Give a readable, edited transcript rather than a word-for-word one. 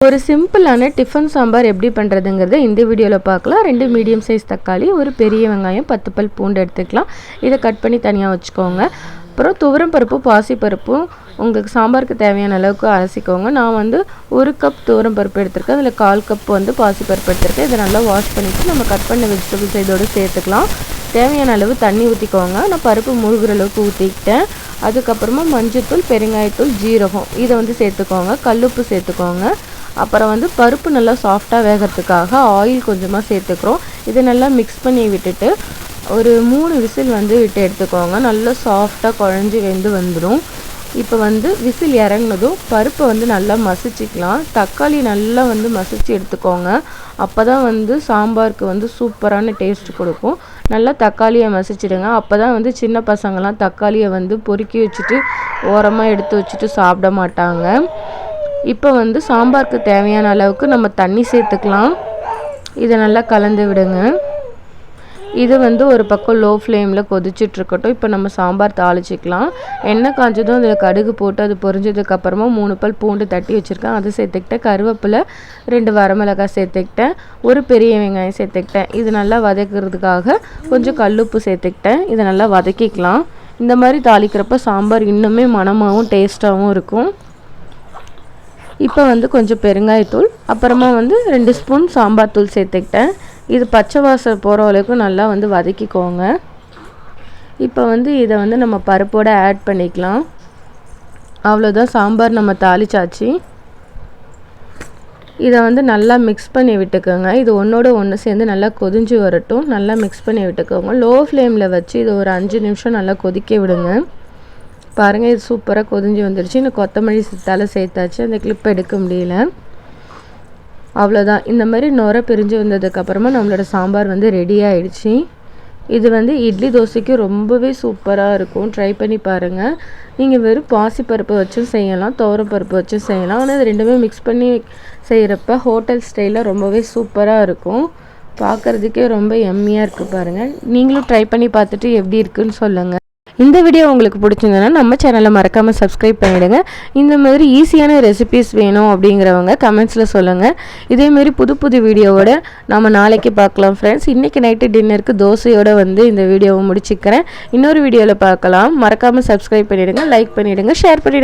ஒரு சிம்பிளான டிஃபன் சாம்பார் எப்படி பண்ணுறதுங்கிறத இந்த வீடியோவில் பார்க்கலாம். 2 மீடியம் சைஸ் தக்காளி, ஒரு பெரிய வெங்காயம், 10 பல் பூண்டு எடுத்துக்கலாம். இதை கட் பண்ணி தனியாக வச்சுக்கோங்க. அப்புறம் துவரம் பருப்பு, பாசி பருப்பும் உங்களுக்கு சாம்பாருக்கு தேவையான அளவுக்கு அலசிக்கோங்க. நான் வந்து 1 கப் துவரம் பருப்பு எடுத்திருக்கேன். அதில் 1/4 கப் வந்து பாசி பருப்பு எடுத்திருக்கேன். இதை நல்லா வாஷ் பண்ணிவிட்டு நம்ம கட் பண்ண வெஜிடபிள்ஸ் இதோடு சேர்த்துக்கலாம். தேவையான அளவு தண்ணி ஊற்றிக்கோங்க. நான் பருப்பு முழுகிற அளவுக்கு ஊற்றிக்கிட்டேன். அதுக்கப்புறமா மஞ்சள்தூள், பெருங்காயத்தூள், ஜீரகம் இதை வந்து சேர்த்துக்கோங்க. கல்லுப்பு சேர்த்துக்கோங்க. அப்புறம் வந்து பருப்பு நல்லா சாஃப்டாக வேகிறதுக்காக ஆயில் கொஞ்சமாக சேர்த்துக்கிறோம். இதை நல்லா மிக்ஸ் பண்ணி விட்டுட்டு ஒரு 3 விசில் வந்து விட்டு எடுத்துக்கோங்க. நல்லா சாஃப்டாக குழஞ்சி வெந்து வந்துடும். இப்போ வந்து விசில் இறங்கினதும் பருப்பை வந்து நல்லா மசிச்சிக்கலாம். தக்காளி நல்லா வந்து மசிச்சு எடுத்துக்கோங்க. அப்போ தான் வந்து சாம்பாருக்கு வந்து சூப்பரான டேஸ்ட் கொடுக்கும். நல்லா தக்காளியை மசிச்சிடுங்க. அப்போ தான் வந்து சின்ன பசங்கள்லாம் தக்காளியை வந்து பொறுக்கி வச்சுட்டு ஓரமாக எடுத்து வச்சுட்டு சாப்பிட மாட்டாங்க. இப்போ வந்து சாம்பாருக்கு தேவையான அளவுக்கு நம்ம தண்ணி சேர்த்துக்கலாம். இதை நல்லா கலந்து விடுங்க. இது வந்து ஒரு பக்கம் லோ ஃப்ளேமில் கொதிச்சிட்ருக்கட்டும். இப்போ நம்ம சாம்பார் தாளிச்சிக்கலாம். எண்ணெய் காஞ்சதும் அதில் கடுகு போட்டு அது பொரிஞ்சதுக்கப்புறமா 3 பல் பூண்டு தட்டி வச்சுருக்கேன், அது சேர்த்துக்கிட்டேன். கருவேப்பிலை, 2 வரமிளகாய் சேர்த்துக்கிட்டேன். ஒரு பெரிய வெங்காயம் சேர்த்துக்கிட்டேன். இது நல்லா வதக்கிறதுக்காக கொஞ்சம் கல்லுப்பு சேர்த்துக்கிட்டேன். இதை நல்லா வதக்கிக்கலாம். இந்த மாதிரி தாளிக்கிறப்ப சாம்பார் இன்னுமே மணமாகவும் டேஸ்ட்டாகவும் இருக்கும். இப்போ வந்து கொஞ்சம் பெருங்காயத்தூள், அப்புறமா வந்து 2 ஸ்பூன் சாம்பார் தூள் சேர்த்துக்கிட்டேன். இது பச்சை வாசம் போகிற அளவுக்கு நல்லா வந்து வதக்கிக்கோங்க. இப்போ வந்து இதை வந்து நம்ம பருப்போடு ஆட் பண்ணிக்கலாம். அவ்வளோதான், சாம்பார் நம்ம தாளிச்சாச்சு. இதை வந்து நல்லா மிக்ஸ் பண்ணி விட்டுக்கோங்க. இது ஒன்றோட ஒன்று சேர்ந்து நல்லா கொதிஞ்சு வரட்டும். நல்லா மிக்ஸ் பண்ணி விட்டுக்கோங்க. லோ ஃப்ளேமில் வச்சு இது ஒரு 5 நிமிஷம் நல்லா கொதிக்க விடுங்க. பாருங்கள், இது சூப்பராக கொதிஞ்சு வந்துடுச்சு. இன்னும் கொத்தமல்லி தழை சேர்த்தாச்சு. அந்த கிளிப் எடுக்க முடியல. அவ்வளோதான். இந்த மாதிரி நுரை பிரிஞ்சு வந்ததுக்கப்புறமா நம்மளோட சாம்பார் வந்து ரெடி ஆகிடுச்சு. இது வந்து இட்லி தோசைக்கு ரொம்பவே சூப்பராக இருக்கும். ட்ரை பண்ணி பாருங்கள். நீங்கள் வெறும் பாசிப்பருப்பு வச்சும் செய்யலாம், துவரப்பருப்பு வச்சும் செய்யலாம். ஆனால் இது ரெண்டுமே மிக்ஸ் பண்ணி செய்கிறப்ப ஹோட்டல் ஸ்டைலில் ரொம்பவே சூப்பராக இருக்கும். பார்க்குறதுக்கே ரொம்ப எம்மியாக இருக்குது பாருங்கள். நீங்களும் ட்ரை பண்ணி பார்த்துட்டு எப்படி இருக்குன்னு சொல்லுங்கள். இந்த வீடியோ உங்களுக்கு பிடிச்சிருந்ததுன்னா நம்ம சேனலை மறக்காமல் சப்ஸ்கிரைப் பண்ணிவிடுங்க. இந்த மாதிரி ஈஸியான ரெசிபீஸ் வேணும் அப்படிங்கிறவங்க கமெண்ட்ஸில் சொல்லுங்கள். இதேமாரி புது வீடியோவோட நம்ம நாளைக்கு பார்க்கலாம் ஃப்ரெண்ட்ஸ். இன்றைக்கி நைட்டு டின்னருக்கு தோசையோடு வந்து இந்த வீடியோவை முடிச்சுக்கிறேன். இன்னொரு வீடியோவில் பார்க்கலாம். மறக்காமல் சப்ஸ்கிரைப் பண்ணிவிடுங்க, லைக் பண்ணிவிடுங்க, ஷேர் பண்ணிவிடுங்க.